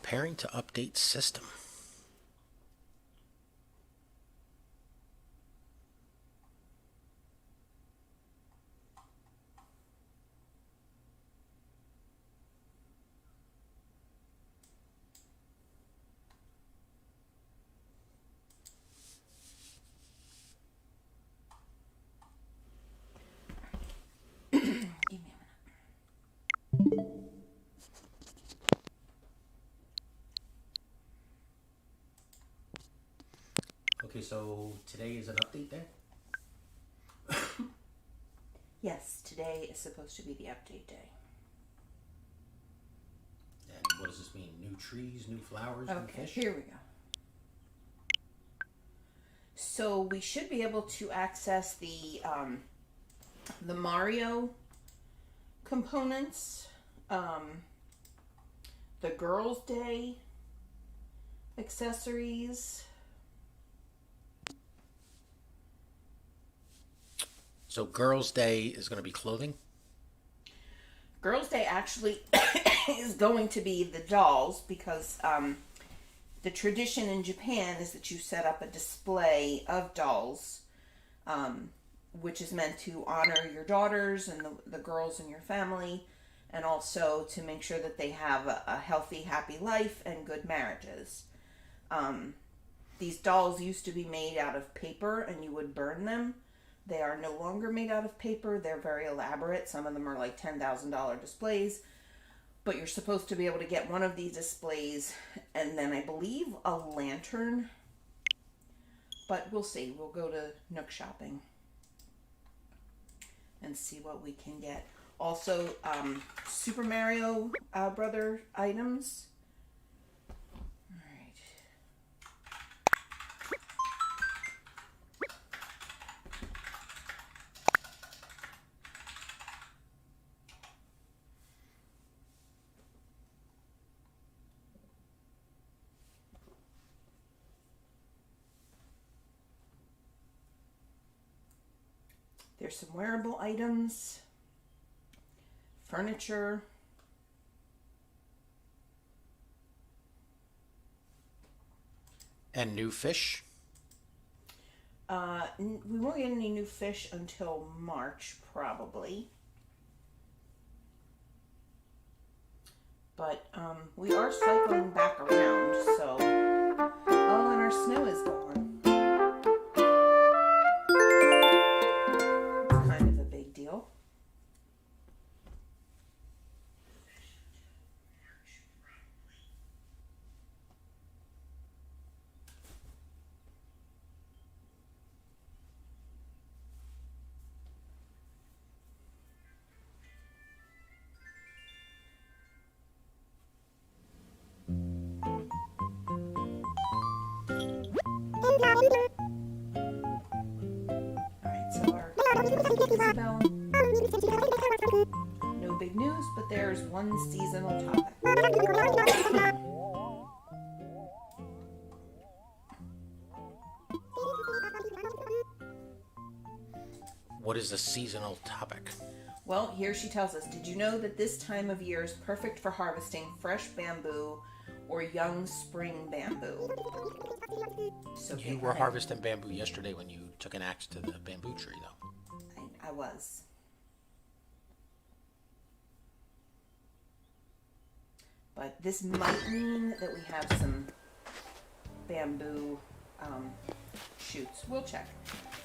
Preparing to update system. Give me a minute. Okay, so today is an update day? Yes, today is supposed to be the update day. And what does this mean? New trees, new flowers, new Okay, fish? here we go. So we should be able to access the Mario components, the Girls' Day accessories. So Girls' Day is going to be clothing? Girls' Day actually is going to be the dolls because the tradition in Japan is that you set up a display of dolls, which is meant to honor your daughters and the girls in your family, and also to make sure that they have a healthy, happy life and good marriages. These dolls used to be made out of paper and you would burn them. They are no longer made out of paper. They're very elaborate. Some of them are like $10,000 displays. But you're supposed to be able to get one of these displays and then I believe a lantern. But we'll see. We'll go to Nook Shopping and see what we can get. Also, Super Mario Brother items. All right. There's some wearable items, furniture. And new fish? We won't get any new fish until March, probably. But we are cycling back around, so... Oh, and our snow is gone. It's kind of a big deal. Alright, so our Isabel. No big news, but there's one seasonal topic. What is the seasonal topic? Well, here she tells us, did you know that this time of year is perfect for harvesting fresh bamboo or young spring bamboo? So You were harvesting bamboo yesterday when you took an axe to the bamboo tree, though. I was. But this might mean that we have some bamboo shoots. We'll check.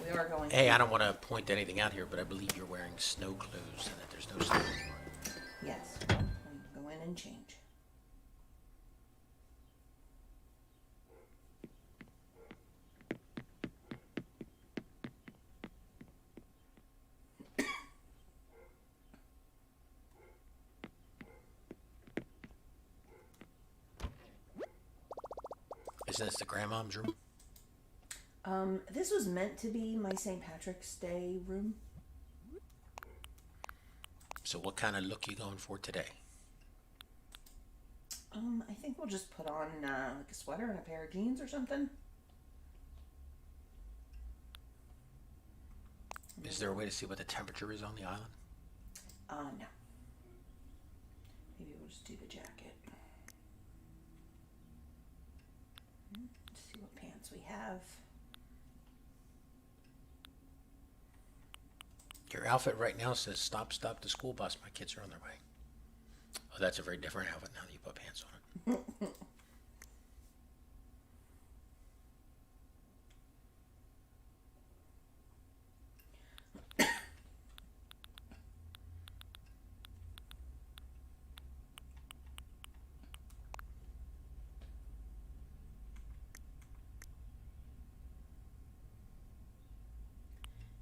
We are going Hey, I don't want to point anything out here, but I believe you're wearing snow clothes and that there's no snow anymore. Yes, we'll go in and change. Isn't this the grandmom's room? This was meant to be my St. Patrick's Day room. So what kind of look you going for today? I think we'll just put on like a sweater and a pair of jeans or something. Is there a way to see what the temperature is on the island? No. Maybe we'll just do the jacket. we have? Your outfit right now says stop, stop the school bus. My kids are on their way. Oh, that's a very different outfit now that you put pants on it.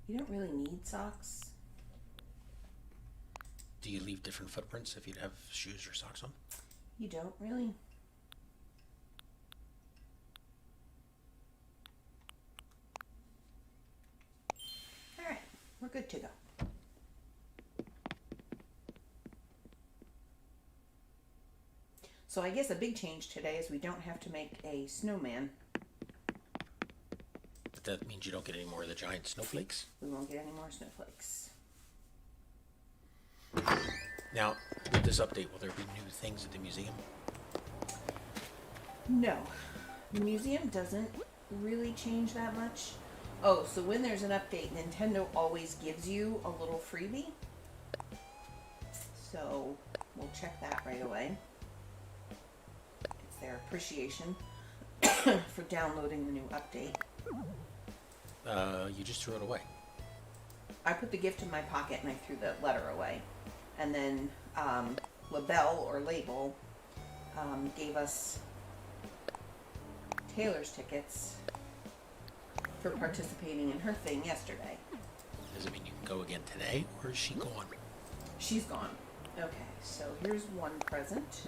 You don't really need socks. Do you leave different footprints if you have shoes or socks on? You don't really. All right, we're good to go. So I guess a big change today is we don't have to make a snowman. But that means you don't get any more of the giant snowflakes? We won't get any more snowflakes. Now, with this update, will there be new things at the museum? No, the museum doesn't really change that much. Oh, so when there's an update, Nintendo always gives you a little freebie. So we'll check that right away. It's their appreciation for downloading the new update. You just threw it away. I put the gift in my pocket and I threw the letter away. And then Labelle or Label gave us Taylor's tickets for participating in her thing yesterday. Does it mean you can go again today, or is she gone? She's gone. Okay, so here's one present.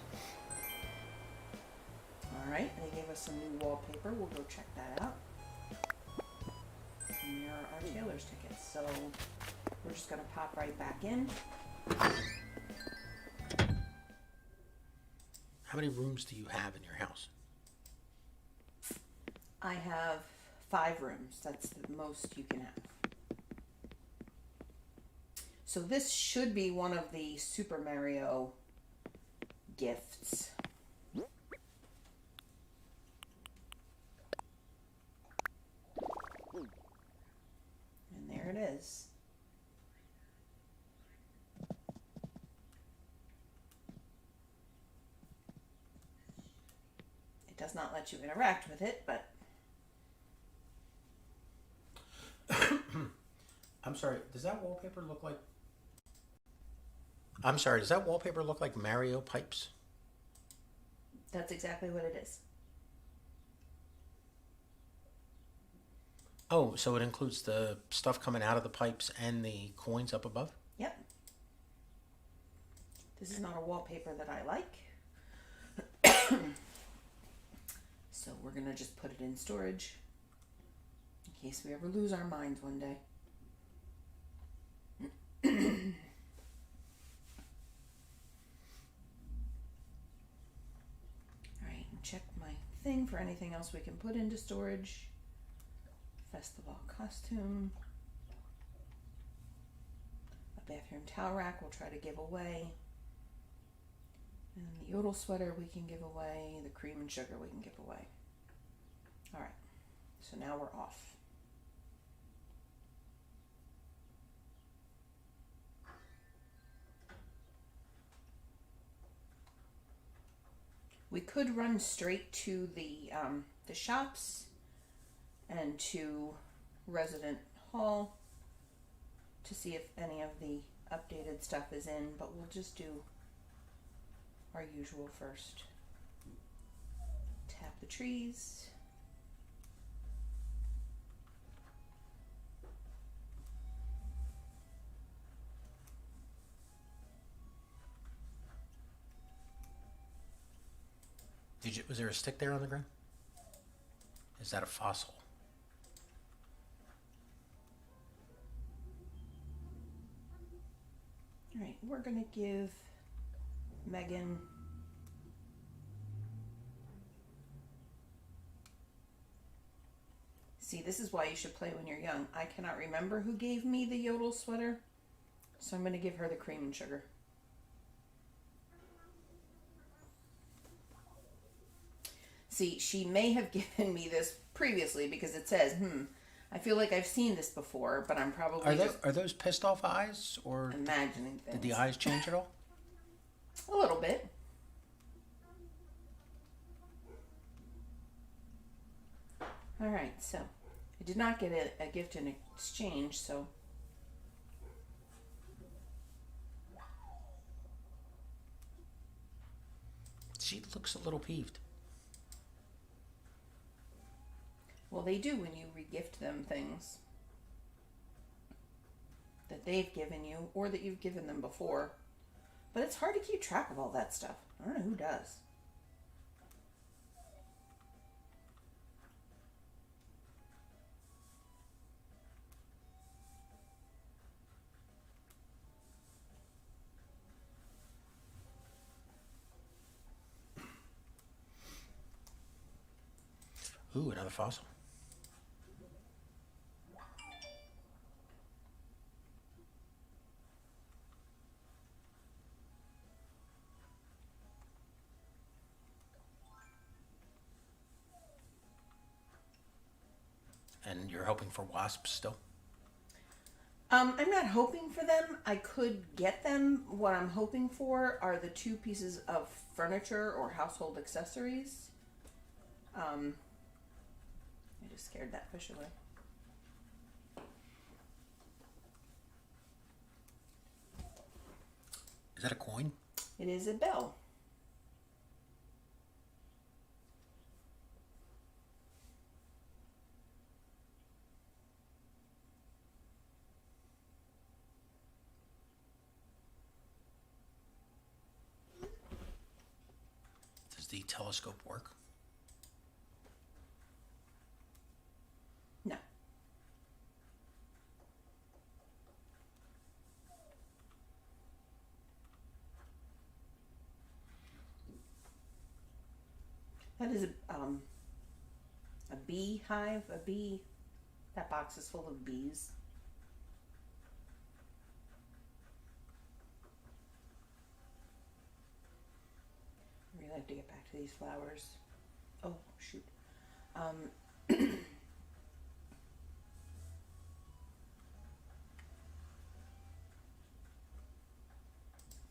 Alright, they gave us some new wallpaper. We'll go check that out. And there are our Taylor's tickets. So we're just going to pop right back in. How many rooms do you have in your house? I have 5 rooms. That's the most you can have. So this should be one of the Super Mario gifts. And there it is. It does not let you interact with it, but I'm sorry, does that wallpaper look like... I'm sorry, does that wallpaper look like Mario pipes? that's exactly what it is. Oh, so it includes the stuff coming out of the pipes and the coins up above? Yep. This is not a wallpaper that I like. So we're going to just put it in storage in case we ever lose our minds one day. Alright, check my thing for anything else we can put into storage. Festival costume. A bathroom towel rack we'll try to give away. And the Yodel sweater we can give away. The cream and sugar we can give away. Alright, so now we're off. We could run straight to the shops and to Resident Hall to see if any of the updated stuff is in, but we'll just do our usual first. Tap the trees. Was there a stick there on the ground? Is that a fossil? Alright, we're gonna give Megan See, this is why you should play when you're young. I cannot remember who gave me the Yodel sweater, so I'm gonna give her the cream and sugar. See, she may have given me this previously because it says, I feel like I've seen this before, but I'm probably just Are those pissed off eyes, or imagining things. did the eyes change at all? A little bit. All right, so I did not get a gift in exchange, so She looks a little peeved. well, they do when you regift them things that they've given you or that you've given them before. But it's hard to keep track of all that stuff. I don't know who does. Ooh, another fossil. And you're hoping for wasps still? I'm not hoping for them. I could get them. What I'm hoping for are the 2 pieces of furniture or household accessories. I just scared that fish away. Is that a coin? It is a bell. Does the telescope work? No. That is a bee hive. A bee. That box is full of bees. I really have to get back to these flowers. Oh, shoot.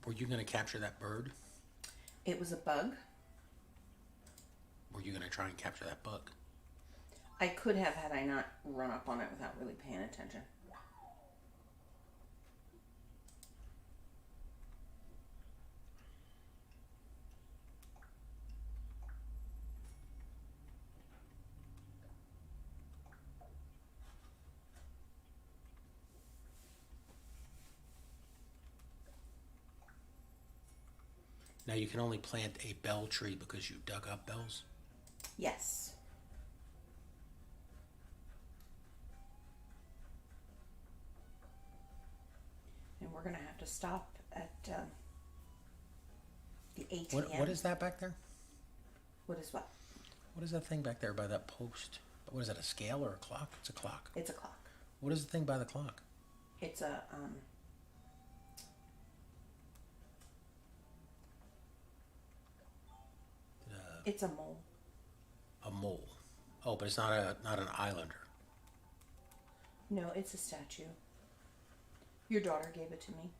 Were you going to capture that bird? It was a bug. Were you going to try and capture that bug? I could have had I not run up on it without really paying attention. Now you can only plant a bell tree because you dug up bells? Yes. And we're going to have to stop at the ATM. What is that back there? What is what? What is that thing back there by that post? What is that, a scale or a clock? It's a clock. It's a clock. What is the thing by the clock? It's a it's a mole. A mole. Oh, but it's not an islander. No, it's a statue. Your daughter gave it to me.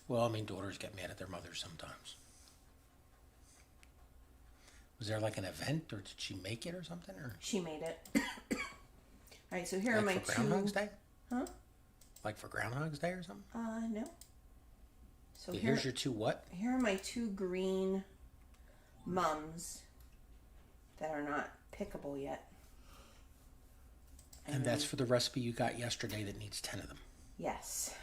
Well, I mean, daughters get mad at their mothers sometimes. Was there like an event, or did she make it or something? Or She made it. All right, so here are like my for two. Groundhog's Day? Huh? Like for Groundhog's Day or something? No. So Okay, here's your 2 what? Here are my 2 green mums that are not pickable yet. And that's for the recipe you got yesterday that needs 10 of them. Yes.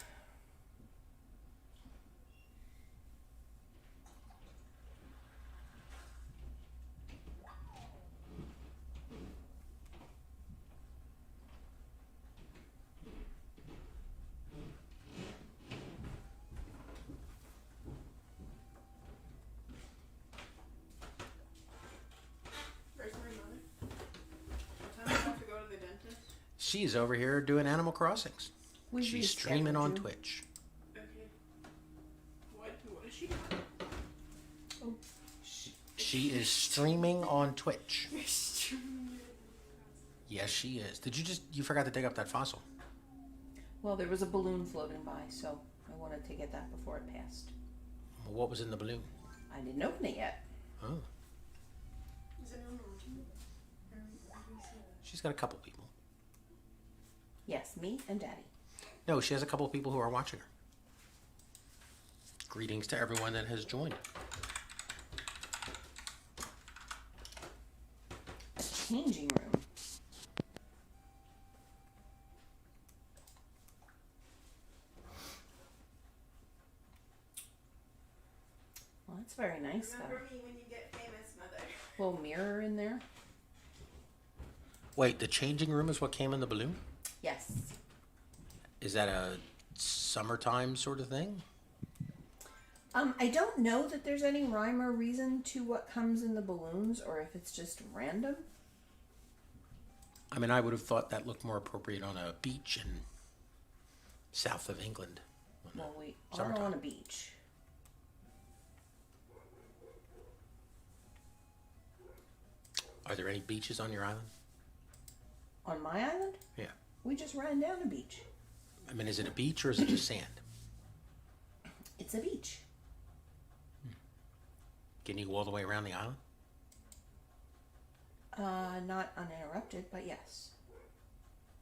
She's over here doing Animal Crossings. We She's streaming rescheduled on you. Twitch. Okay. What is she doing? She is streaming on Twitch. Yes, she is. You forgot to dig up that fossil? Well, there was a balloon floating by, so I wanted to get that before it passed. Well, what was in the balloon? I didn't open it yet. Oh. Is anyone watching? She's got a couple people. Yes, me and Daddy. No, she has a couple of people who are watching her. Greetings to everyone that has joined. A changing room. Well, that's very nice, Remember though. me when you get famous, Mother. Little mirror in there. Wait, the changing room is what came in the balloon? Yes. Is that a summertime sort of thing? I don't know that there's any rhyme or reason to what comes in the balloons, or if it's just random. I mean, I would have thought that looked more appropriate on a beach in south of England. Well, we are Summertime. on a beach. Are there any beaches on your island? On my island, Yeah. we just ran down a beach. I mean, is it a beach or is it just sand? It's a beach. Can you go all the way around the island? Not uninterrupted, but yes.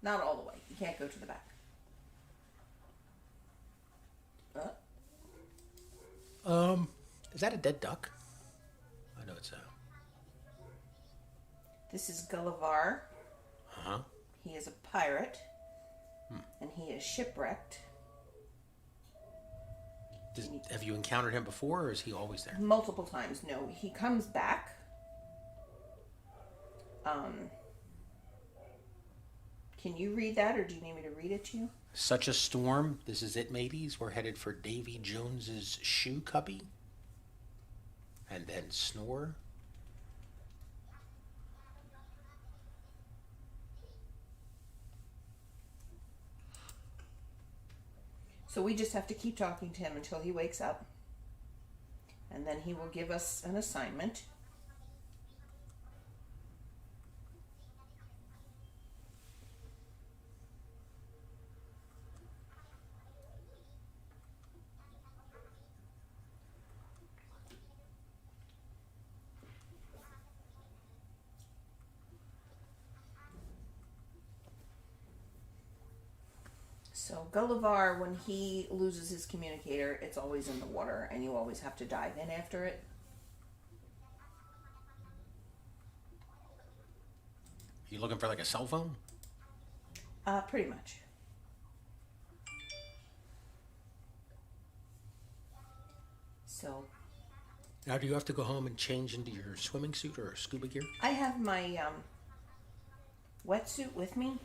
Not all the way. You can't go to the back. Is that a dead duck? I know it's a. This is Gullivar. Uh-huh. He is a pirate. And he is shipwrecked. Have you encountered him before, or is he always there? Multiple times. No, he comes back. Can you read that, or do you need me to read it to you? Such a storm. This is it, mateys. We're headed for Davy Jones's shoe cubby. And then snore. So we just have to keep talking to him until he wakes up. And then he will give us an assignment. So Gullivar, when he loses his communicator, it's always in the water, and you always have to dive in after it. You looking for like a cell phone? Pretty much. So Now, do you have to go home and change into your swimming suit or scuba gear? I have my wetsuit with me.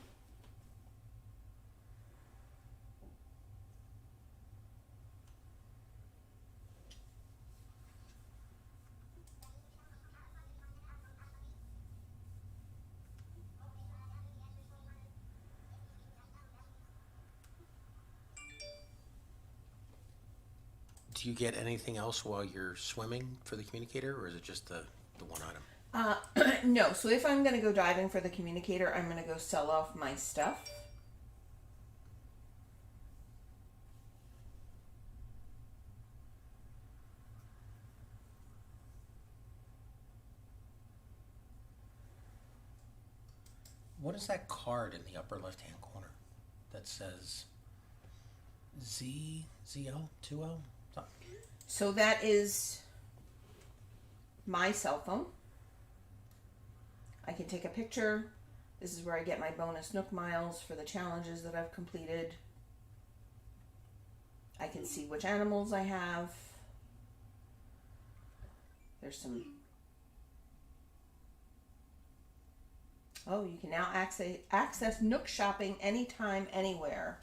Do you get anything else while you're swimming for the communicator, or is it just the one item? No, so if I'm going to go diving for the communicator, I'm going to go sell off my stuff. What is that card in the upper left-hand corner that says ZL 2L? So that is my cell phone. I can take a picture. This is where I get my bonus Nook miles for the challenges that I've completed. I can see which animals I have. There's some... Oh, you can now access Nook shopping anytime, anywhere.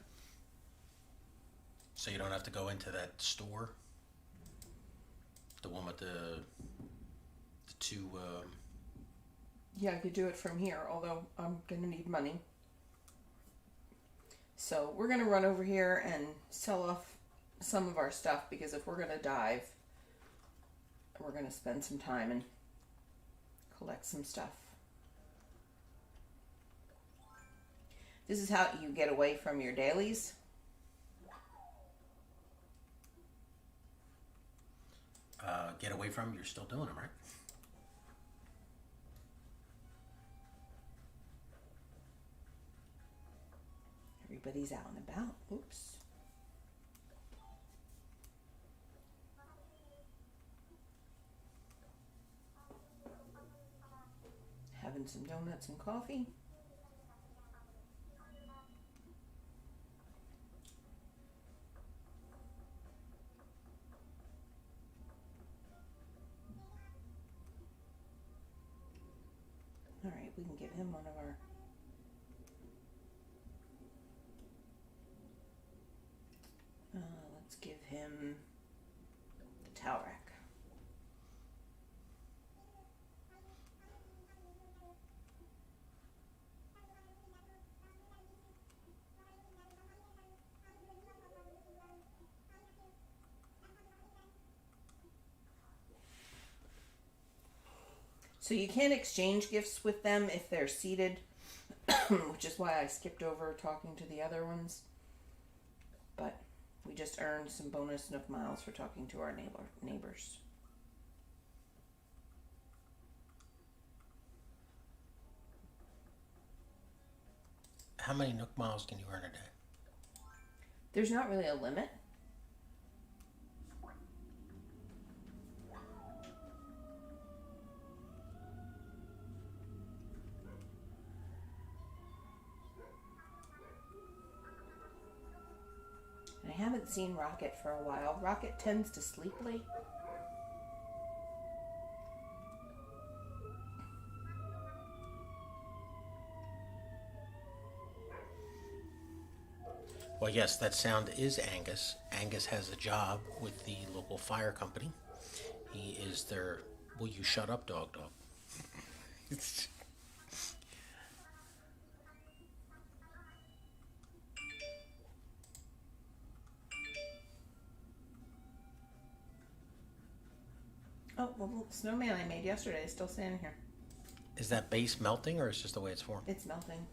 So you don't have to go into that store? The one with the two... Yeah, I could do it from here, although I'm going to need money. So we're going to run over here and sell off some of our stuff, because if we're going to dive, we're going to spend some time, and collect some stuff. This is how you get away from your dailies. Get away from, you're still doing them, right? Everybody's out and about. Oops. Having some donuts and coffee. All right, we can give him one of our let's give him the towel rack. So you can't exchange gifts with them if they're seated, which is why I skipped over talking to the other ones. But we just earned some bonus Nook miles for talking to our neighbors. How many Nook miles can you earn a day? There's not really a limit. I haven't seen Rocket for a while. Rocket tends to sleep late. Well, yes, that sound is Angus. Angus has a job with the local fire company. He is their, will you shut up, dog? Oh, well, the snowman I made yesterday is still standing here. Is that base melting or is it just the way it's formed? It's melting.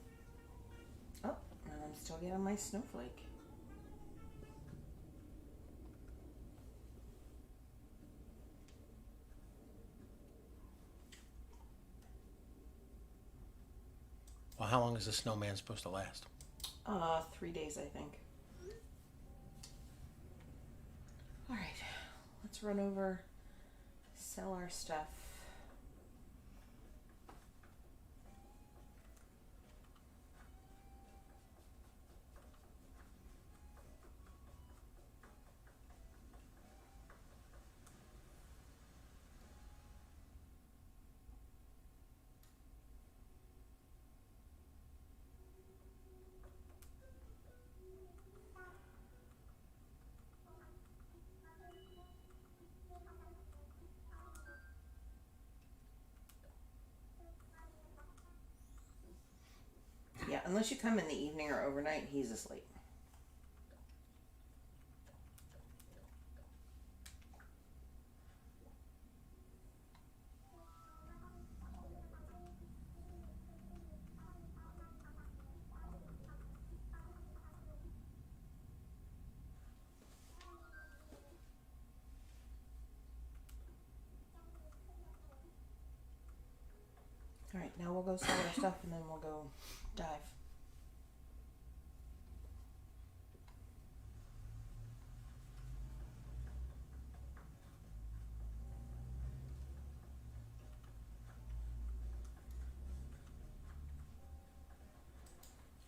Oh, and I'm still getting my snowflake. Well, how long is the snowman supposed to last? 3 days, I think. All right, let's run over, sell our stuff. Yeah, unless you come in the evening or overnight, he's asleep. All right, now we'll go sell our stuff and then we'll go dive.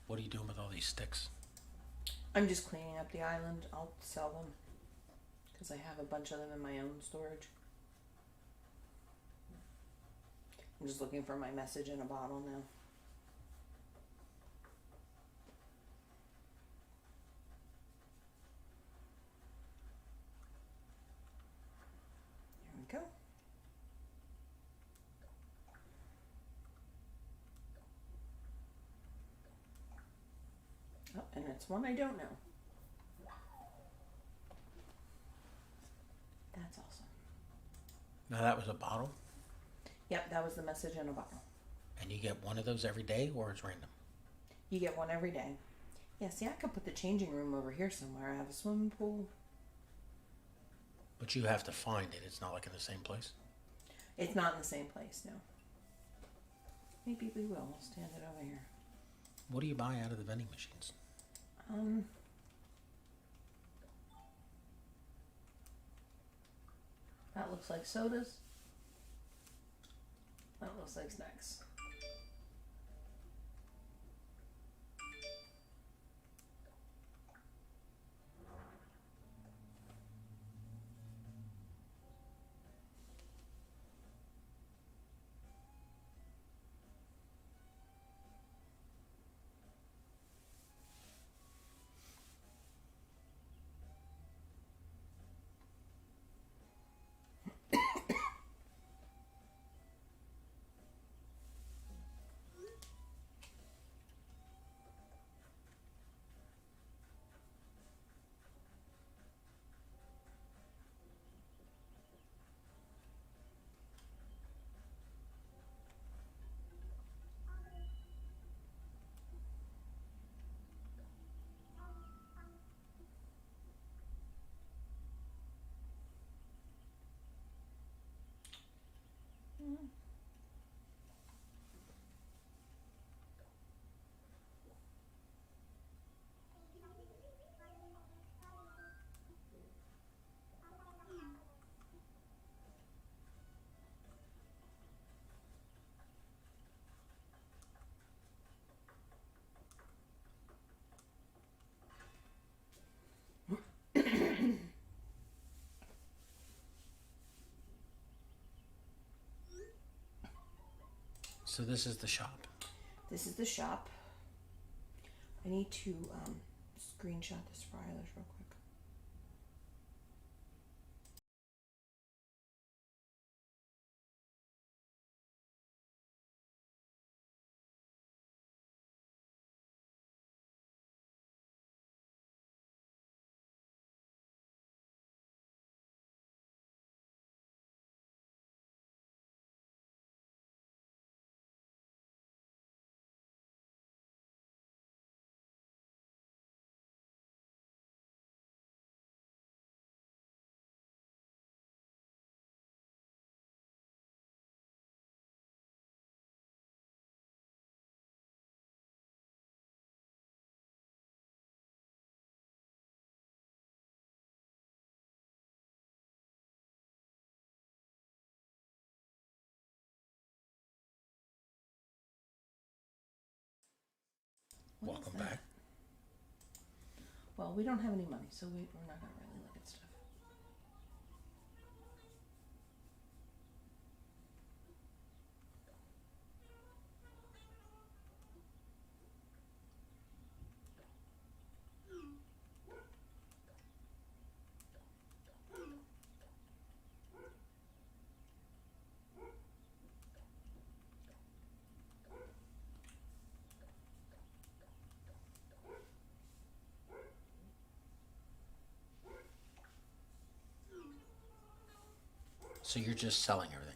What are you doing with all these sticks? I'm just cleaning up the island. I'll sell them because I have a bunch of them in my own storage. I'm just looking for my message in a bottle now. Here we go. Oh, and it's one I don't know. That's awesome. Now that was a bottle? Yep, that was the message in a bottle. And you get one of those every day, or it's random? You get one every day. Yeah, see, I could put the changing room over here somewhere. I have a swimming pool. But you have to find it. It's not like in the same place. It's not in the same place, no. Maybe we will. We'll stand it over here. What do you buy out of the vending machines? That looks like sodas. That looks like snacks. So this is the shop. This is the shop. I need to screenshot this for Eilish real quick. What is Welcome that? back. Well, we don't have any money, so we're not going to really look at stuff. So you're just selling everything.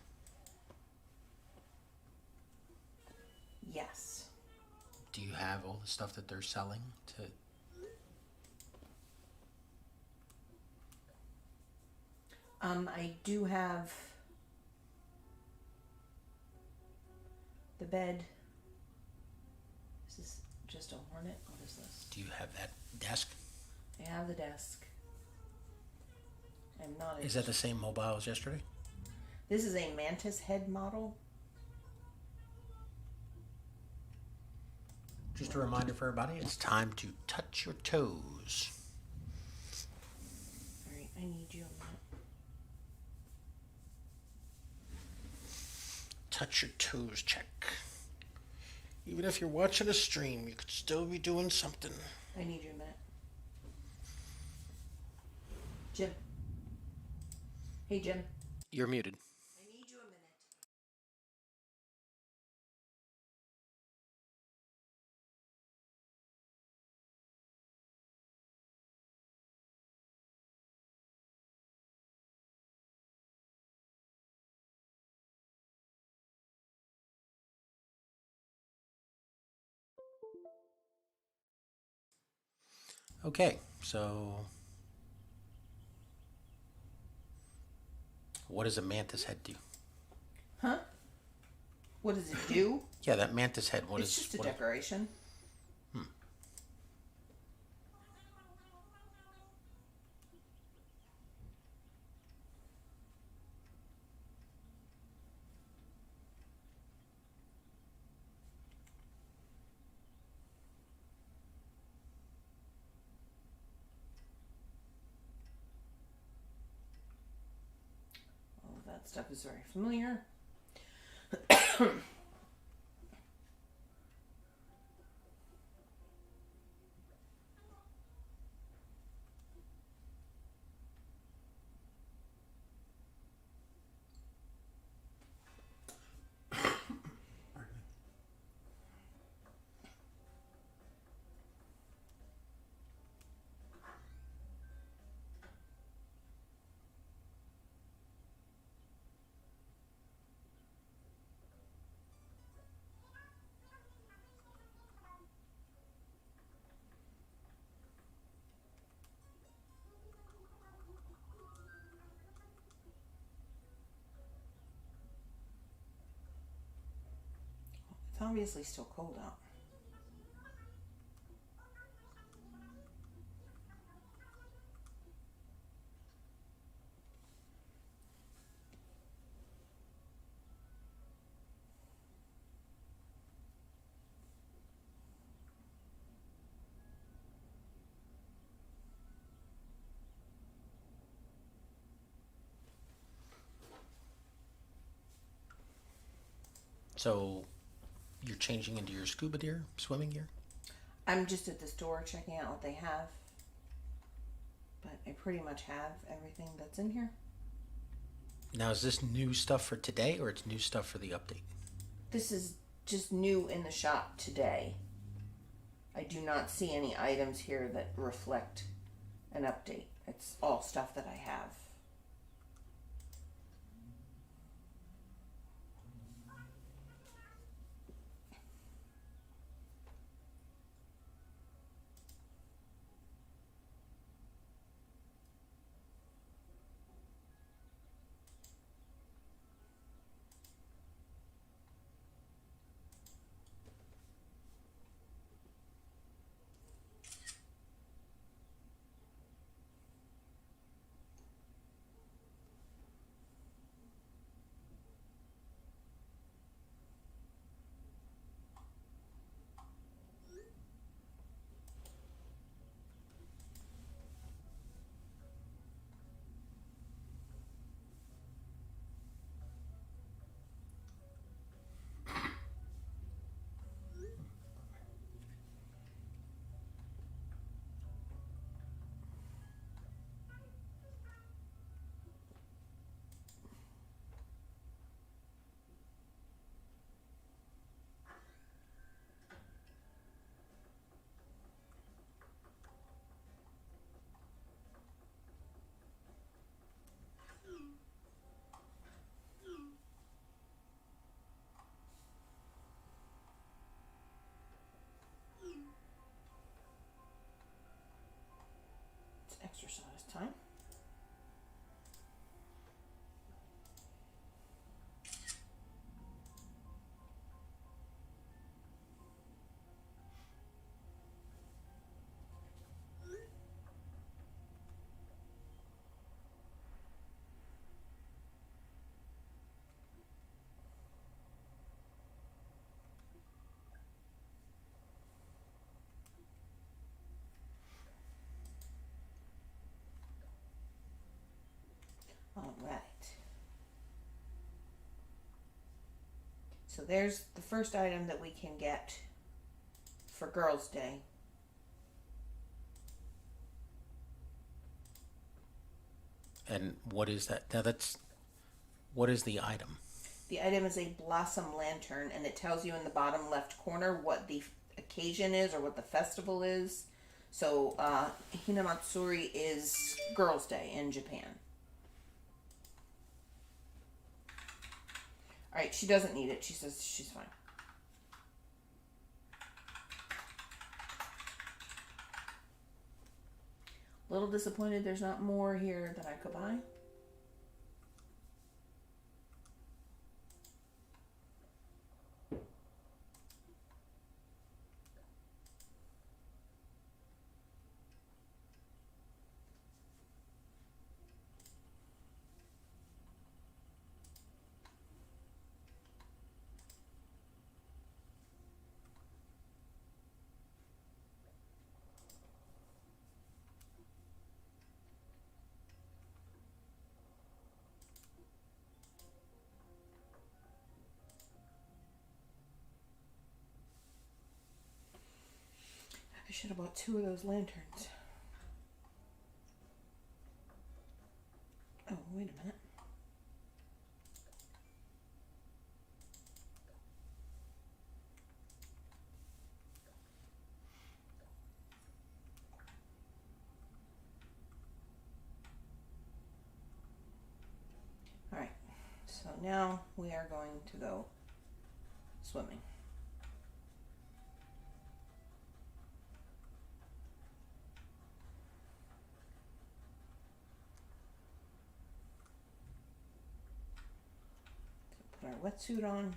Yes. Do you have all the stuff that they're selling to? I do have the bed. This is just a Hornet. What is this? Do you have that desk? I have the desk. I'm not. Is that the same mobile as yesterday? This is a Mantis head model. Just a reminder for everybody, it's time to touch your toes. All right, I need you on that. Touch your toes check. Even if you're watching a stream, you could still be doing something. I need you a minute. Jim. Hey, Jim. You're muted. Okay, so what does a mantis head do? Huh? What does it do? Yeah, that mantis head. It's just a what? decoration. All of that stuff is very familiar. It's obviously still cold out. So you're changing into your scuba gear, swimming gear? I'm just at the store checking out what they have. But I pretty much have everything that's in here. Now, is this new stuff for today, or it's new stuff for the update? This is just new in the shop today. I do not see any items here that reflect an update. It's all stuff that I have. It's exercise time. All right. So there's the first item that we can get for Girls' Day. And what is that? Now, what is the item? The item is a blossom lantern, and it tells you in the bottom left corner what the occasion is or what the festival is. So, Hinamatsuri is Girls' Day in Japan. Alright, she doesn't need it. She says she's fine. Little disappointed there's not more here that I could buy. I should have bought 2 of those lanterns. Oh, wait a minute. Alright, so now we are going to go swimming. Put our wetsuit on.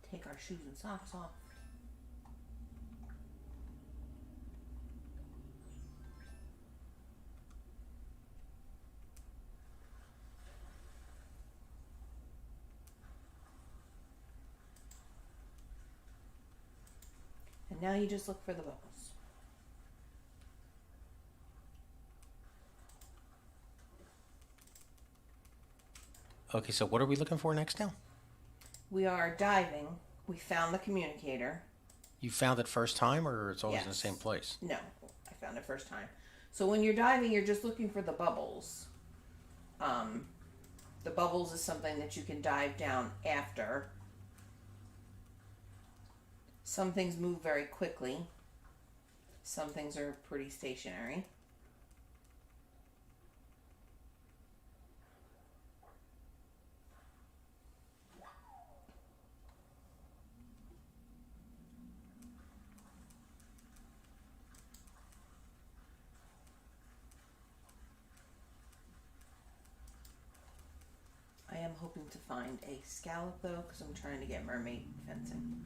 Take our shoes and socks off. And now you just look for the bubbles. Okay, so what are we looking for next now? We are diving. We found the communicator. You found it first time, or it's always in the Yes. same place? No, I found it first time. So when you're diving, you're just looking for the bubbles. The bubbles is something that you can dive down after. Some things move very quickly. Some things are pretty stationary. I am hoping to find a scallop though, because I'm trying to get mermaid fencing.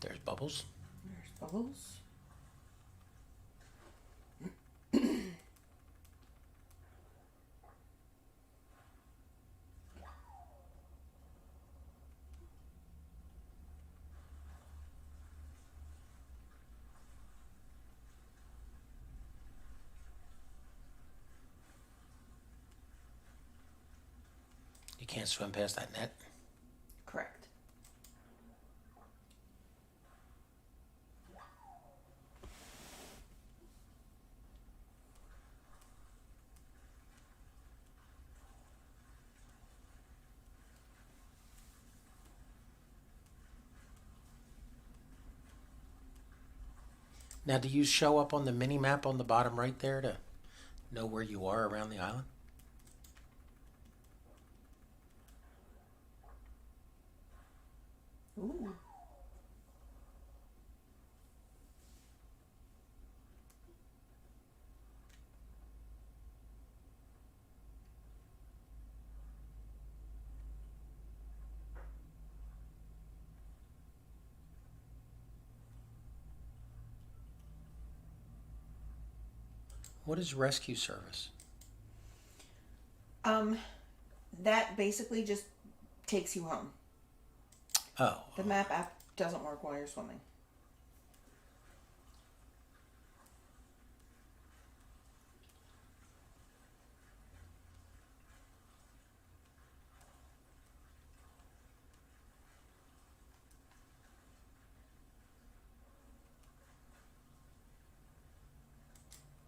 There's bubbles. There's bubbles. You can't swim past that net. Correct. Now, do you show up on the mini map on the bottom right there to know where you are around the island? Ooh. What is rescue service? Um, that basically just takes you home. Oh, The map app doesn't work while you're swimming.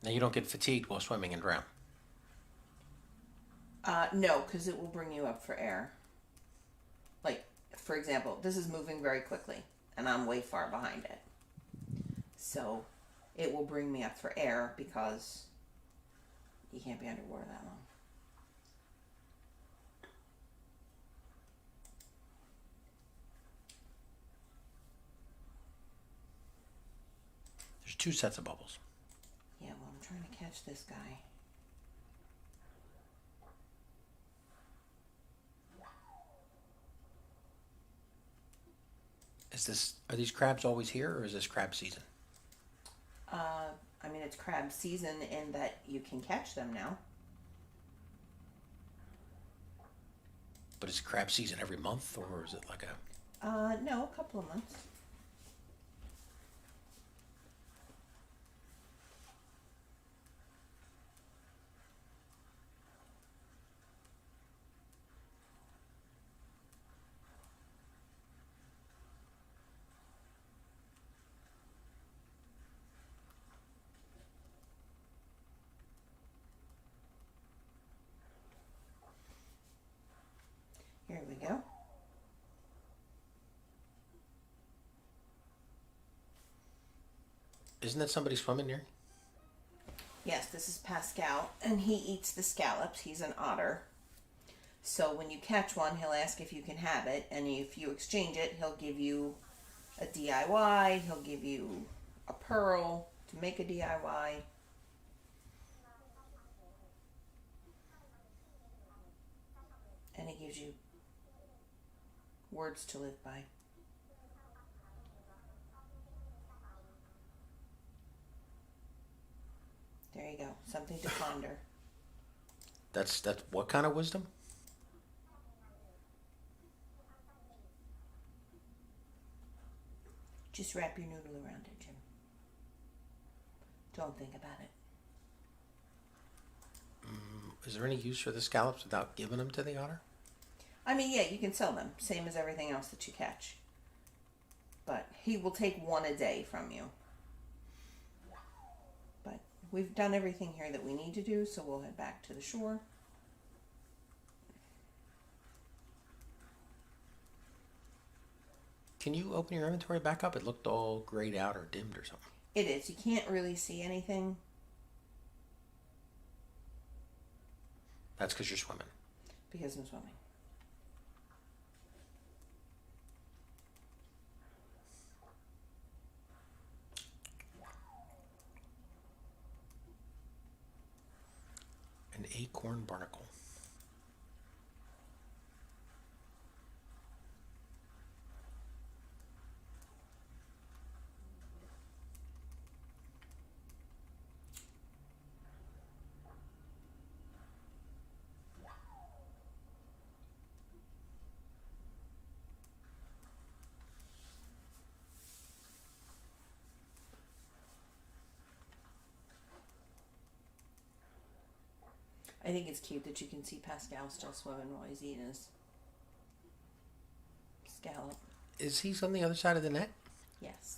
now you don't get fatigued while swimming and drown. No, because it will bring you up for air. Like, for example, this is moving very quickly, and I'm way far behind it. So, it will bring me up for air because you can't be underwater that long. There's two sets of bubbles. Yeah, well, I'm trying to catch this guy. Are these crabs always here, or is this crab season? I mean, it's crab season in that you can catch them now. But is crab season every month, or is it like a... No, a couple of months. Here we go. Isn't that somebody swimming near? Yes, this is Pascal, and he eats the scallops. He's an otter. So when you catch one, he'll ask if you can have it, and if you exchange it, he'll give you a DIY, he'll give you a pearl to make a DIY. And he gives you words to live by. There you go. Something to ponder. That's what kind of wisdom? Just wrap your noodle around it, Jim. Don't think about it. Is there any use for the scallops without giving them to the otter? I mean, yeah, you can sell them, same as everything else that you catch. But he will take one a day from you. But we've done everything here that we need to do, so we'll head back to the shore. Can you open your inventory back up? It looked all grayed out or dimmed or something. It is. You can't really see anything That's because you're swimming. because I'm swimming. An acorn barnacle. I think it's cute that you can see Pascal still swimming while he's eating his scallop. Is he on the other side of the net? Yes.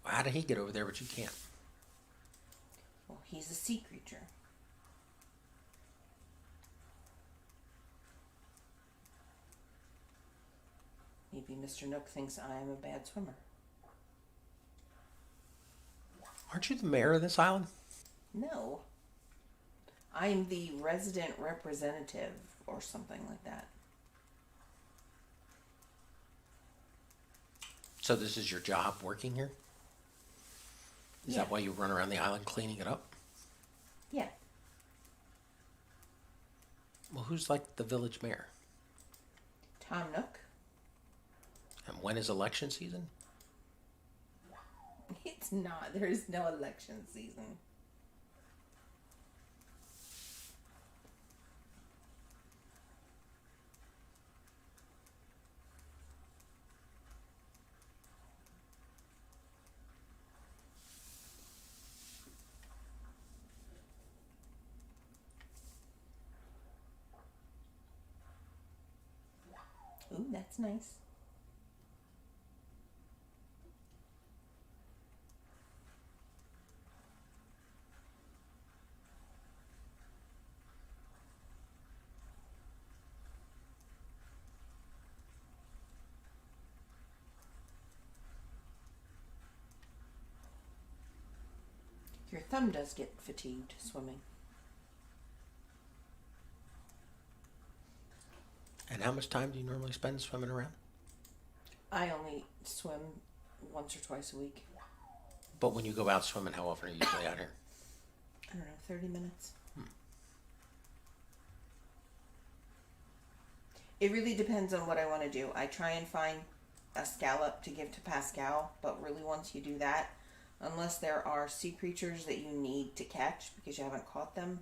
How did he get over there, but you can't? Well, he's a sea creature. Maybe Mr. Nook thinks I am a bad swimmer. Aren't you the mayor of this island? No. I'm the resident representative or something like that. So this is your job working here? Is Yeah. that why you run around the island cleaning it up? Yeah. Well, who's like the village mayor? Tom Nook. And when is election season? It's not. There is no election season. Ooh, that's nice. Your thumb does get fatigued swimming. And how much time do you normally spend swimming around? I only swim once or twice a week. But when you go out swimming, how often are you usually out here? I don't know, 30 minutes. It really depends on what I want to do. I try and find a scallop to give to Pascal, but really once you do that, unless there are sea creatures that you need to catch because you haven't caught them,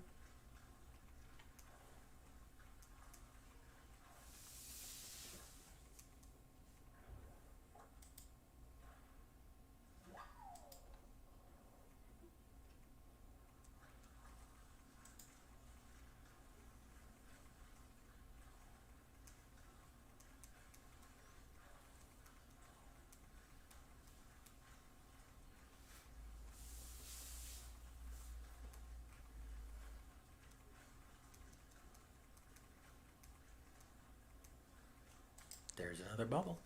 There's another bubble.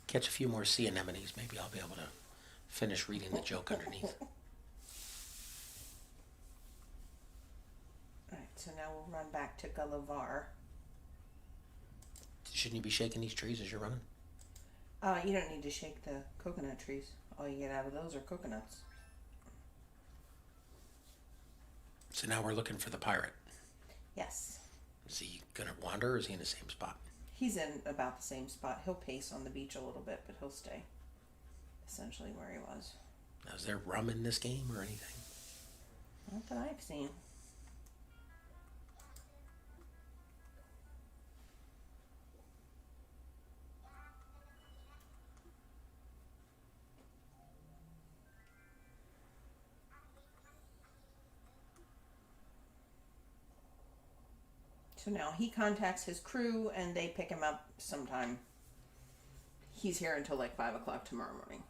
Catch a few more sea anemones. Maybe I'll be able to finish reading the joke underneath. Alright, so now we'll run back to Gullivar. Shouldn't you be shaking these trees as you're running? You don't need to shake the coconut trees. All you get out of those are coconuts. So now we're looking for the pirate. Yes. Is he gonna wander or is he in the same spot? He's in about the same spot. He'll pace on the beach a little bit, but he'll stay essentially where he was. Now, is there rum in this game or anything? Not that I've seen. So now he contacts his crew and they pick him up sometime. He's here until like 5 o'clock tomorrow morning.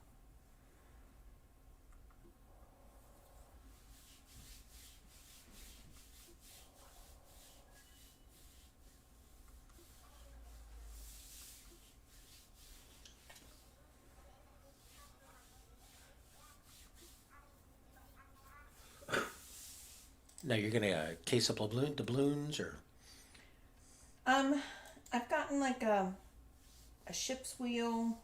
Now you're gonna case up doubloons or I've gotten like a ship's wheel.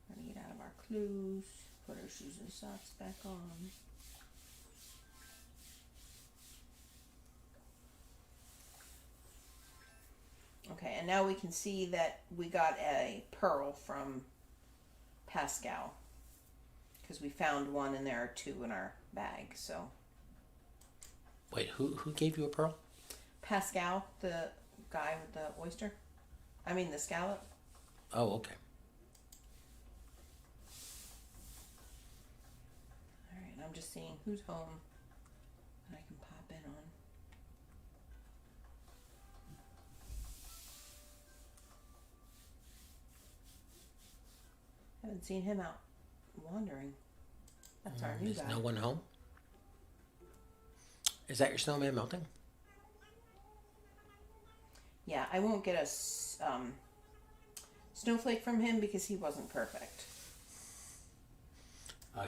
We're gonna get out of our clues, put our shoes and socks back on. Okay, and now we can see that we got a pearl from Pascal. Because we found one and there are two in our bag, so. wait, who gave you a pearl? Pascal, the guy with the oyster. I mean the scallop. Oh, okay. Alright, I'm just seeing who's home that I can pop in on. haven't seen him out wandering. That's our new Is guy. no one home? Is that your snowman melting? Yeah, I won't get a snowflake from him because he wasn't perfect.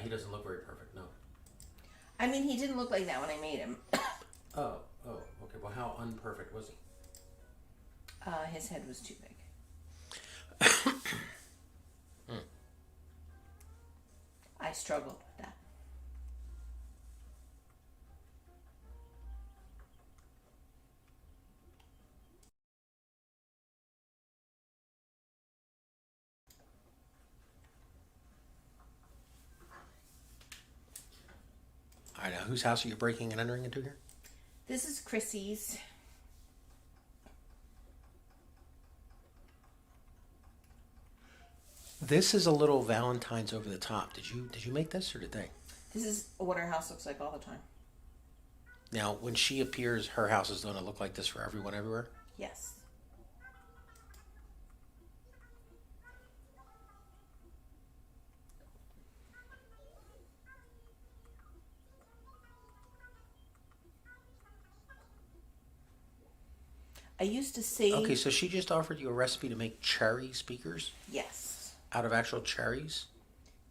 He doesn't look very perfect, no. I mean, he didn't look like that when I made him. Oh, okay. Well, how unperfect was he? His head was too big. I struggled with that. All right, now whose house are you breaking and entering into here? This is Chrissy's. This is a little Valentine's over the top. Did you make this or did they? This is what our house looks like all the time. Now, when she appears, her house is going to look like this for everyone everywhere? Yes. I used to see. Okay, so she just offered you a recipe to make cherry speakers Yes. out of actual cherries?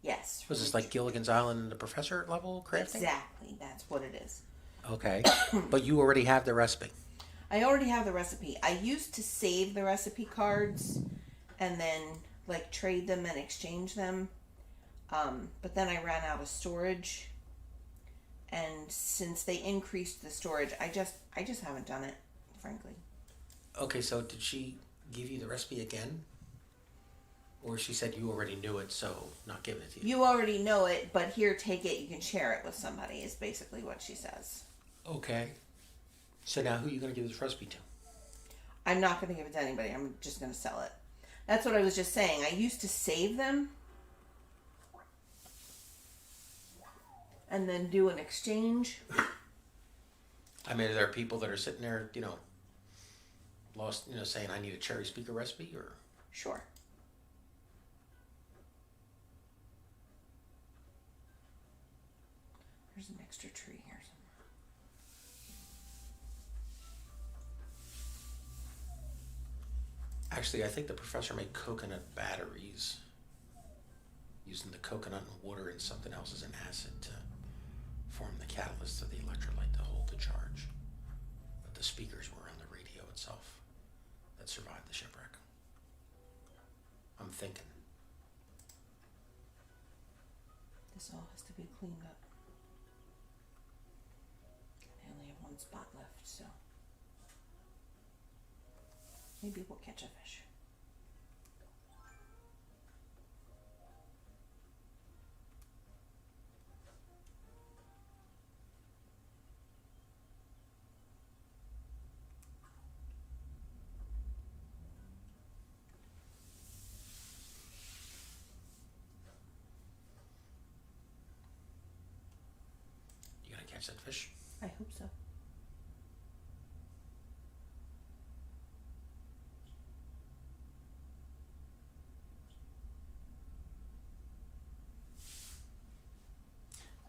Yes. Was this like Gilligan's Island and the Professor level crafting? Exactly. That's what it is. Okay, but you already have the recipe. I already have the recipe. I used to save the recipe cards and then like trade them and exchange them. But then I ran out of storage. And since they increased the storage, I just haven't done it, frankly. Okay, so did she give you the recipe again? Or she said you already knew it, so not giving it to you? You already know it, but here, take it. You can share it with somebody, is basically what she says. Okay. So now who are you going to give this recipe to? I'm not going to give it to anybody. I'm just going to sell it. That's what I was just saying. I used to save them and then do an exchange. I mean, are there people that are sitting there, lost, saying I need a cherry speaker recipe or? Sure. There's an extra tree here somewhere. Actually, I think the professor made coconut batteries using the coconut and water and something else as an acid to form the catalyst of the electrolyte to hold the charge. But the speakers were on the radio itself that survived the shipwreck. I'm thinking. This all has to be cleaned up. I only have one spot left, so maybe we'll catch a fish. You gonna catch that fish? I hope so.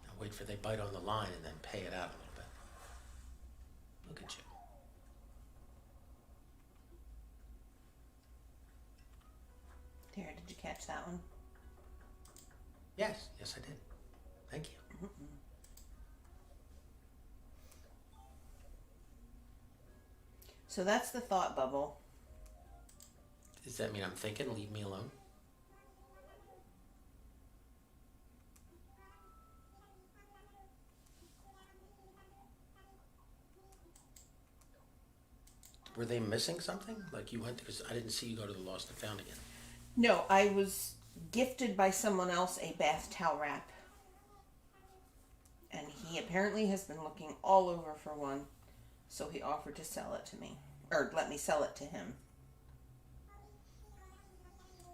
Now wait for they bite on the line and then pay it out a little bit. Look at you. Tara, did you catch that one? Yes, I did. Thank you. So that's the thought bubble. Does that mean I'm thinking, leave me alone? Were they missing something? Like you went, because I didn't see you go to the Lost and Found again. No, I was gifted by someone else a bath towel wrap. And he apparently has been looking all over for one. So he offered to sell it to me. Or let me sell it to him.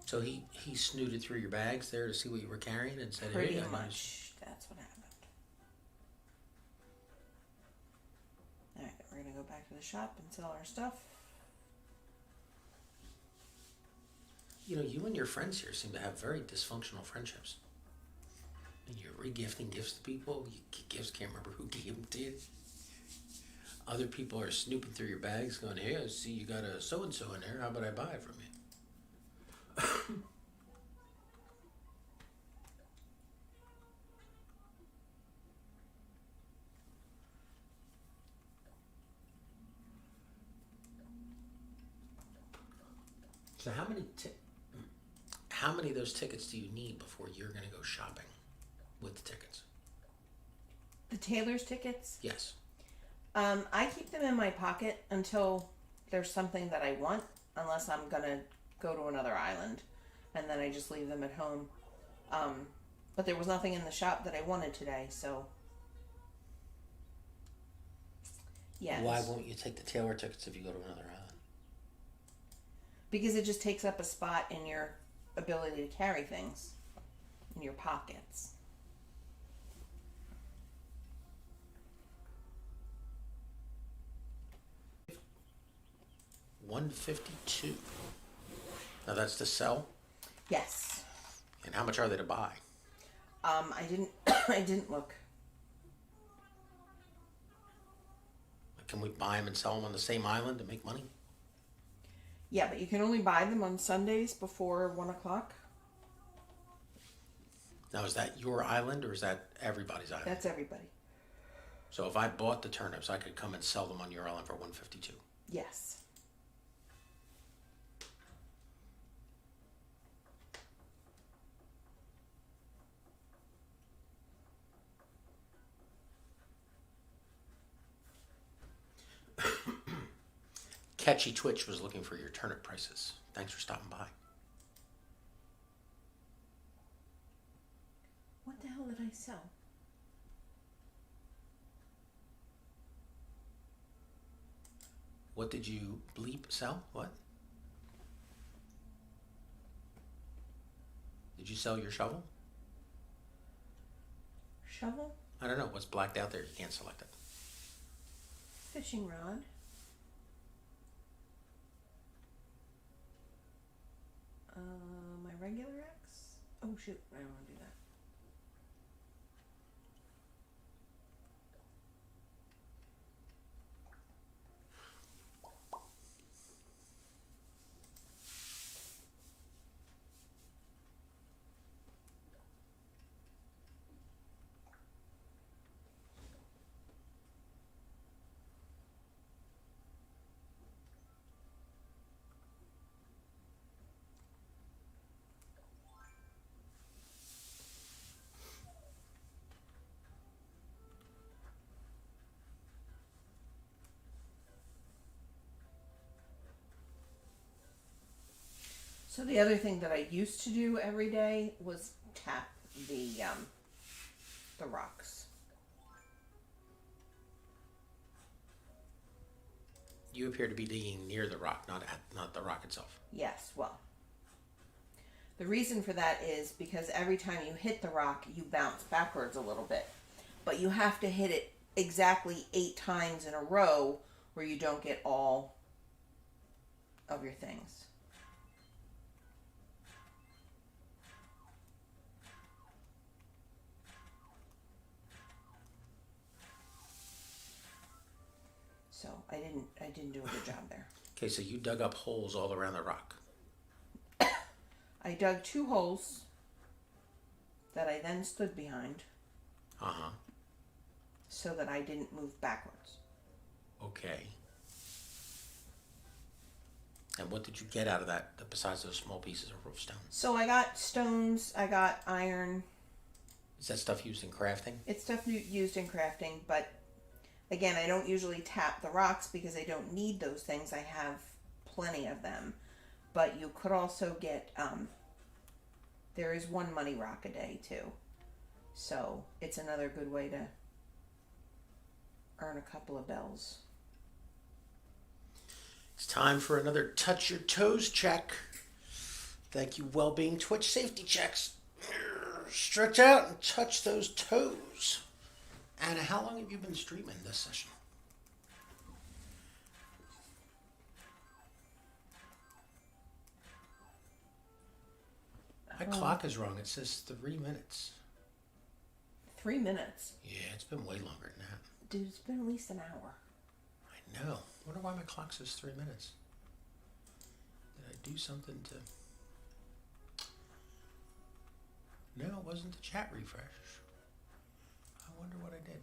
So he snooted through your bags there to see what you were carrying and said, Pretty hey, I much. That's what happened. Alright, we're going to go back to the shop and sell our stuff. You know, you and your friends here seem to have very dysfunctional friendships. And you're regifting gifts to people. You gifts, can't remember who gave them to you. Other people are snooping through your bags, going, "Hey, I see you got a so and so in there. How about I buy it from you?" So how many of those tickets do you need before you're going to go shopping with the tickets? The Taylor's tickets, Yes. I keep them in my pocket until there's something that I want, unless I'm gonna go to another island, and then I just leave them at home. But there was nothing in the shop that I wanted today, so yes. Why won't you take the Taylor tickets if you go to another island? Because it just takes up a spot in your ability to carry things in your pockets. $152. Now that's to sell. Yes. And how much are they to buy? I didn't I didn't look. Can we buy them and sell them on the same island to make money? Yeah, but you can only buy them on Sundays before 1:00. Now, is that your island or is that everybody's island? That's everybody. So if I bought the turnips, I could come and sell them on your island for $152. Yes. Catchy Twitch was looking for your turnip prices. Thanks for stopping by. What the hell did I sell? What did you bleep sell? What? Did you sell your shovel? Shovel? I don't know. What's blacked out there? You can't select it. Fishing rod. My regular axe? Oh shoot, I don't want to do that. So the other thing that I used to do every day was tap the rocks. You appear to be digging near the rock, not the rock itself. Yes, well. The reason for that is because every time you hit the rock, you bounce backwards a little bit. But you have to hit it exactly 8 times in a row where you don't get all of your things. So I didn't do a good job there. Okay, so you dug up holes all around the rock. I dug 2 holes that I then stood behind Uh-huh. so that I didn't move backwards. Okay. And what did you get out of that besides those small pieces of roof stone? So I got stones, I got iron. Is that stuff used in crafting? It's stuff used in crafting, but again, I don't usually tap the rocks because I don't need those things. I have plenty of them. But you could also get, there is 1 money rock a day too. So it's another good way to earn a couple of bells. It's time for another touch your toes check. Thank you, Wellbeing Twitch Safety Checks. Stretch out and touch those toes. Anna, how long have you been streaming this session? My clock is wrong. It says 3 minutes. 3 minutes. Yeah, it's been way longer than that. Dude, it's been at least an hour. I know. Wonder why my clock says 3 minutes. Did I do something to... No, it wasn't the chat refresh. I wonder what I did.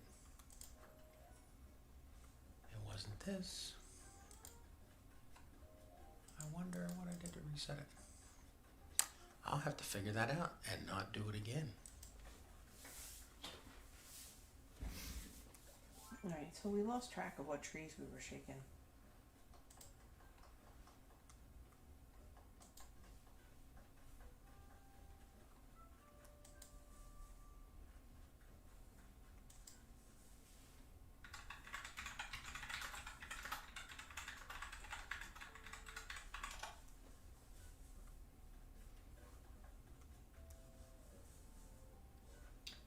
It wasn't this. I wonder what I did to reset it. I'll have to figure that out and not do it again. Alright, so we lost track of what trees we were shaking.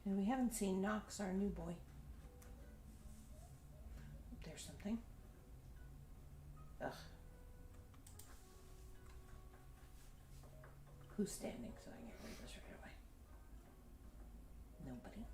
And we haven't seen Knox, our new boy. There's something. Ugh. Who's standing so I can get rid of this right away? Nobody.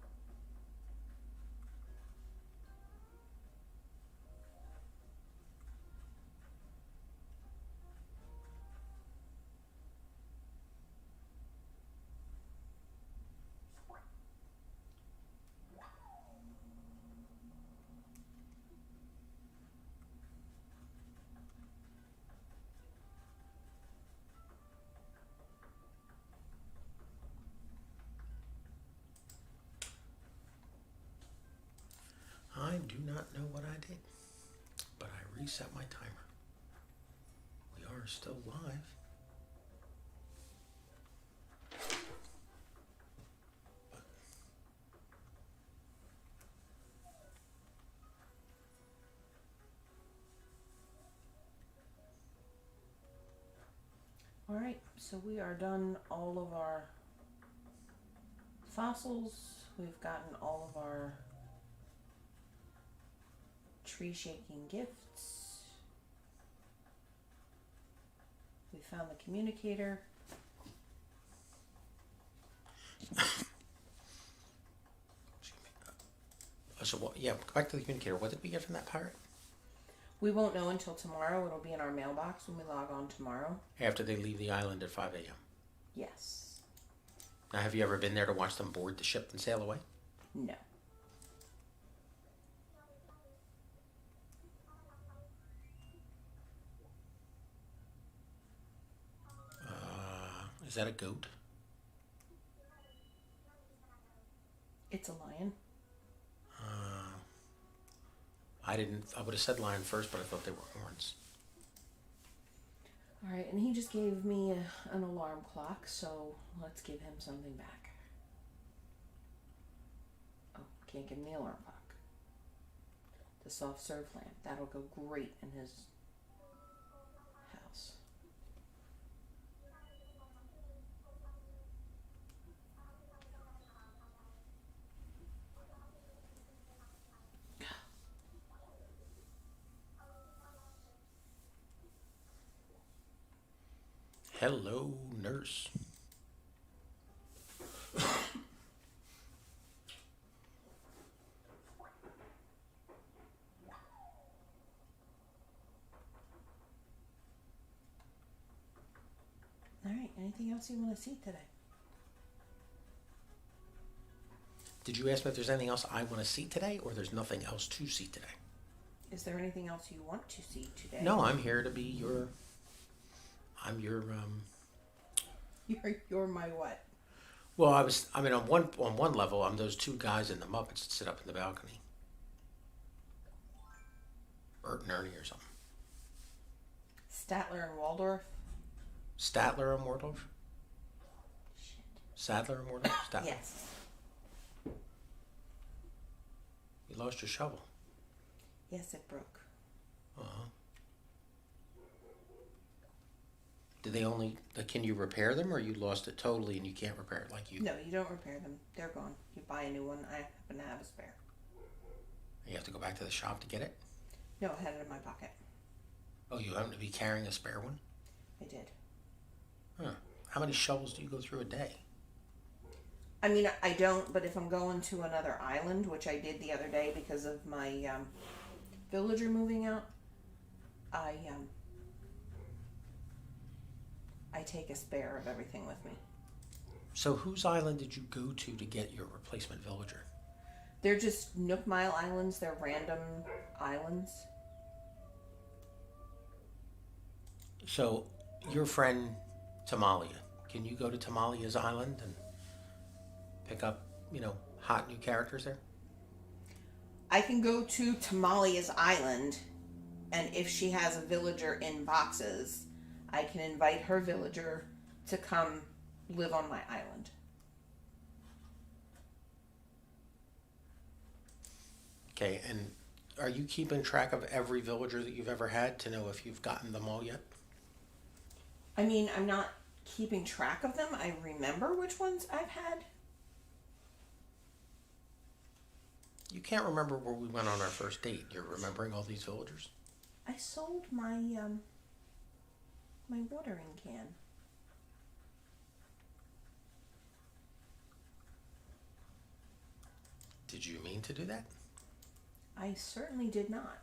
I do not know what I did, but I reset my timer. We are still live. Alright, so we are done all of our fossils. We've gotten all of our tree shaking gifts. We found the communicator. So, what, yeah, go back to the communicator. What did we get from that pirate? We won't know until tomorrow. It'll be in our mailbox when we log on tomorrow. After they leave the island at 5 a.m. Yes. Now, have you ever been there to watch them board the ship and sail away? No. Is that a goat? It's a lion. I would have said lion first, but I thought they were horns. Alright, and he just gave me an alarm clock, so let's give him something back. Oh, can't give him the alarm clock. The soft serve lamp. That'll go great in his house. Hello, nurse. Alright, anything else you want to see today? Did you ask me if there's anything else I want to see today, or there's nothing else to see today? Is there anything else you want to see today? No, I'm here to be your... I'm your, You're my what? Well, on one level, I'm those two guys in the Muppets that sit up in the balcony. Bert and Ernie or something. Statler and Waldorf? Statler and Waldorf? Shit. Sadler and Waldorf? Statler. Yes. You lost your shovel. Yes, it broke. Uh-huh. Can you repair them, or you lost it totally and you can't repair it like you... No, you don't repair them. They're gone. You buy a new one. I happen to have a spare. You have to go back to the shop to get it? No, I had it in my pocket. Oh, you happen to be carrying a spare one? I did. Huh. How many shovels do you go through a day? I mean, I don't, but if I'm going to another island, which I did the other day because of my villager moving out, I take a spare of everything with me. So whose island did you go to get your replacement villager? They're just Nook Mile Islands. They're random islands. So your friend Tamalia, can you go to Tamalia's island and pick up, hot new characters there? I can go to Tamalia's island, and if she has a villager in boxes, I can invite her villager to come live on my island. Okay, and are you keeping track of every villager that you've ever had to know if you've gotten them all yet? I mean, I'm not keeping track of them. I remember which ones I've had. You can't remember where we went on our first date. You're remembering all these villagers? I sold my my watering can. Did you mean to do that? I certainly did not.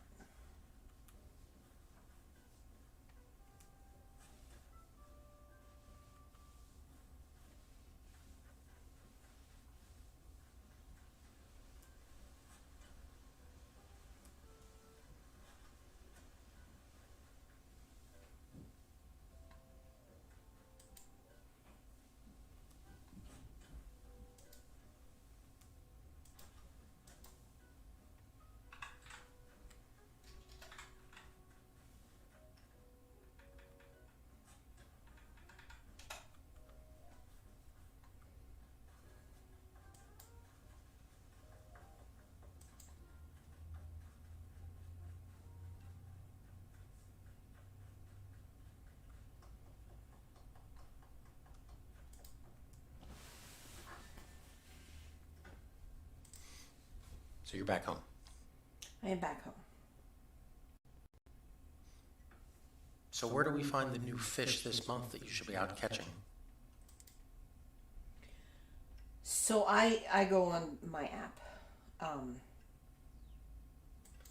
So you're back home. I am back home. So where do we find the new fish this month that you should be out catching? So I go on my app.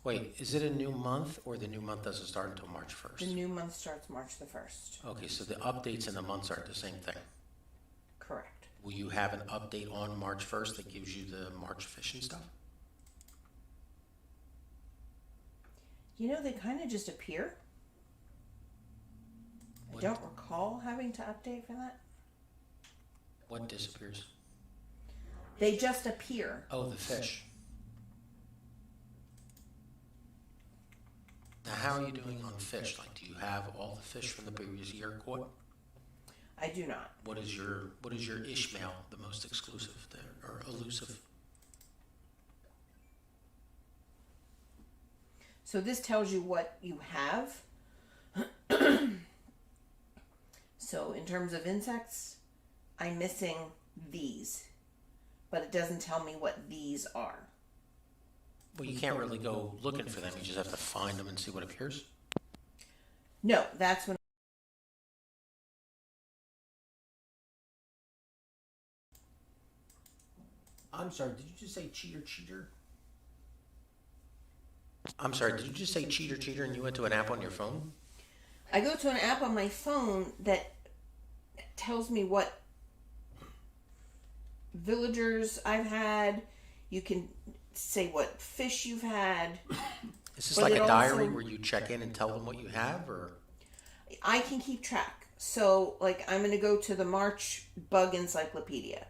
Wait, is it a new month or the new month doesn't start until March The 1st? new month starts March the 1st. Okay, so the updates and the months aren't the same thing. Correct. Will you have an update on March 1st that gives you the March fishing stuff? You know, they kind of just appear. What? I don't recall having to update for that. What disappears? They just appear. Oh, the fish. Now, how are you doing on fish? Like, do you have all the fish from the previous year caught? I do not. What is your Ishmael, the most exclusive there, or elusive? So this tells you what you have. So in terms of insects, I'm missing these, but it doesn't tell me what these are. Well, you can't really go looking for them. You just have to find them and see what appears. No, that's when. I'm sorry, did you just say cheater? I'm sorry, did you just say cheater and you went to an app on your phone? I go to an app on my phone that tells me what villagers I've had. You can say what fish you've had. Is this But like it a diary also- where you check in and tell them what you have, or? I can keep track. So, like, I'm going to go to the March Bug Encyclopedia.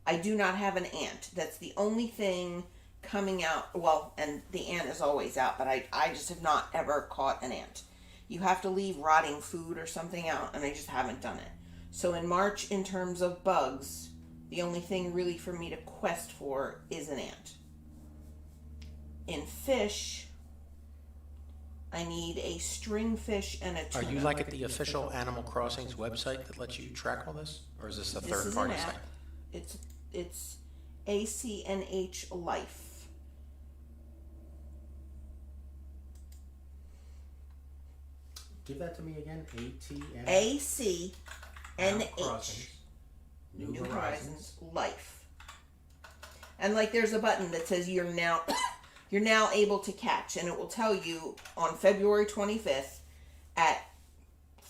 I do not have an ant. That's the only thing coming out. Well, and the ant is always out, but I just have not ever caught an ant. You have to leave rotting food or something out, and I just haven't done it. So in March, in terms of bugs, the only thing really for me to quest for is an ant. In fish, I need a stringfish and a Are tuna. you like at the official Animal Crossings website that lets you track all this? Or is this a This third is party an app. site? It's ACNH Life. Give that to me again. ATN. NH. New Horizons Life. And like there's a button that says you're now able to catch, and it will tell you on February 25th at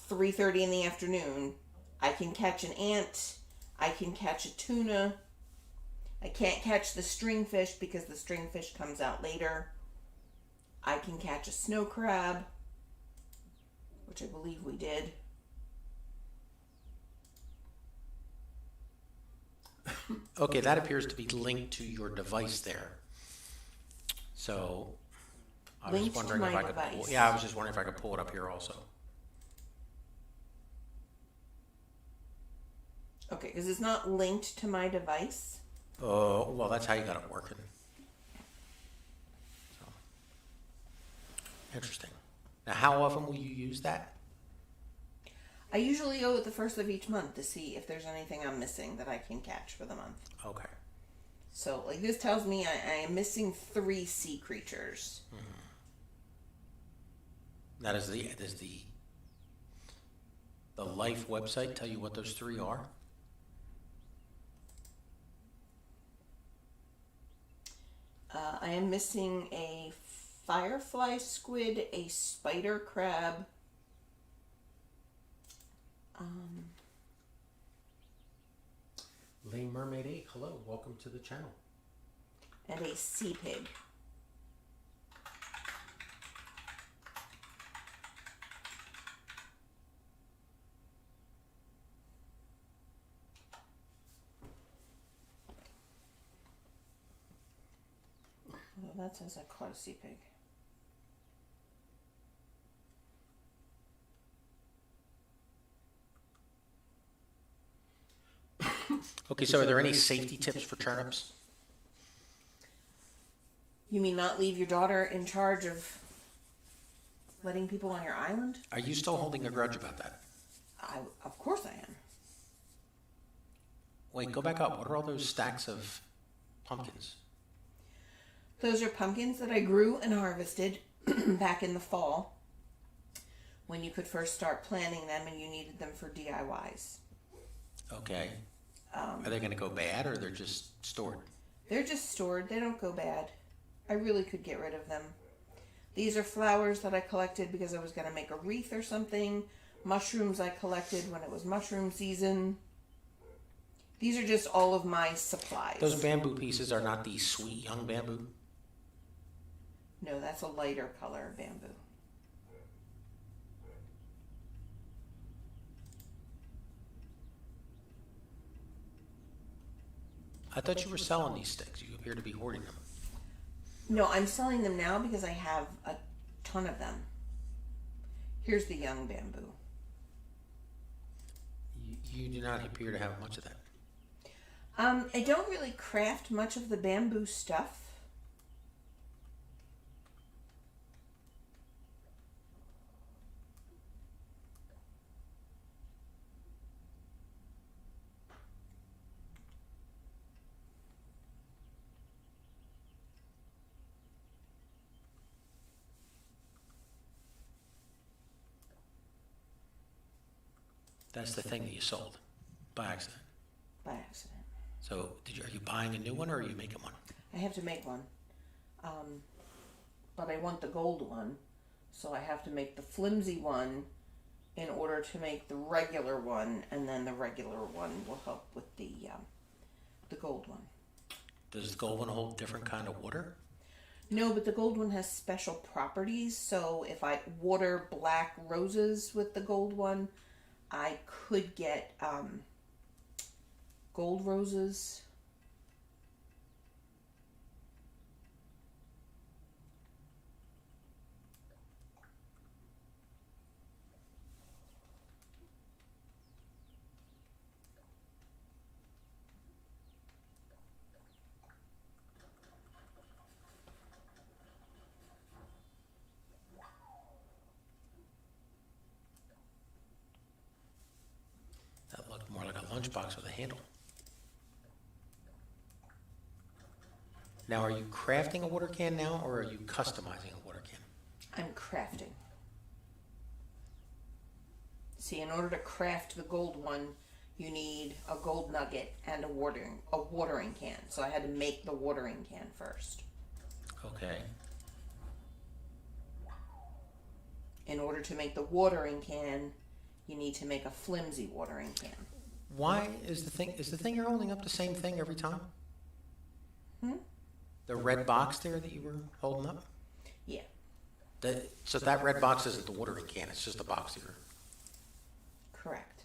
3:30 in the afternoon, I can catch an ant, I can catch a tuna. I can't catch the stringfish because the stringfish comes out later. I can catch a snow crab, which I believe we did. Okay, that appears to be linked to your device there. So I was Linked to wondering if my I could pull, device. yeah, I was just wondering if I could pull it up here also. Okay, because it's not linked to my device. Well, that's how you got it working. So, interesting. Now, how often will you use that? I usually go at the first of each month to see if there's anything I'm missing that I can catch for the month. Okay. So, like, this tells me I am missing 3 sea creatures. Now, does the Life website tell you what those 3 are? I am missing a firefly squid, a spider crab, Lane Mermaid 8, hello, welcome to the channel. and a sea pig. Well, that says I caught a sea pig. Okay, so are there any safety tips for turnips? You mean not leave your daughter in charge of letting people on your island? Are you still holding a grudge about that? Of course I am. Wait, go back up. What are all those stacks of pumpkins? Those are pumpkins that I grew and harvested back in the fall when you could first start planting them and you needed them for DIYs. Okay. Are they going to go bad or they're just stored? They're just stored. They don't go bad. I really could get rid of them. These are flowers that I collected because I was going to make a wreath or something. Mushrooms I collected when it was mushroom season. These are just all of my supplies. Those bamboo pieces are not the sweet young bamboo? No, that's a lighter color bamboo. I thought you were selling these sticks. You appear to be hoarding them. No, I'm selling them now because I have a ton of them. Here's the young bamboo. You do not appear to have much of that. I don't really craft much of the bamboo stuff. That's the thing that you sold by accident. By accident. So, are you buying a new one or are you making one? I have to make one. But I want the gold one. So I have to make the flimsy one in order to make the regular one. And then the regular one will help with the gold one. Does the gold one hold different kind of water? No, but the gold one has special properties. So if I water black roses with the gold one, I could get gold roses. That looked more like a lunchbox with a handle. Now, are you crafting a water can now, or are you customizing a water can? I'm crafting. See, in order to craft the gold one, you need a gold nugget and a watering can. So I had to make the watering can first. Okay. In order to make the watering can, you need to make a flimsy watering can. Why is the thing you're holding up the same thing every time? The red box there that you were holding up? Yeah. So that red box isn't the watering can, it's just a box here. Correct.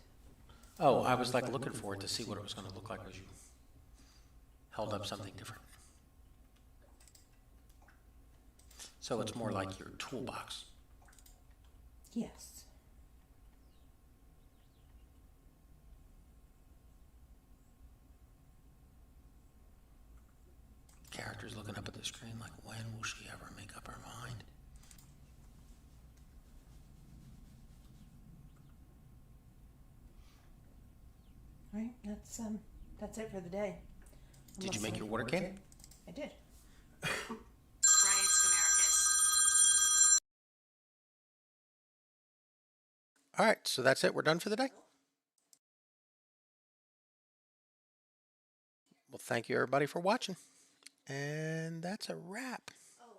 Oh, I was like looking for it to see what it was going to look like as you held up something different. So it's more like your toolbox. Yes. Character's looking up at the screen like, when will she ever make up her mind? Right. That's it for the day. Did you make your water can? I did. Ryan Skamarikis. All right, so that's it. We're done for the day. Well, thank you everybody for watching. And that's a wrap.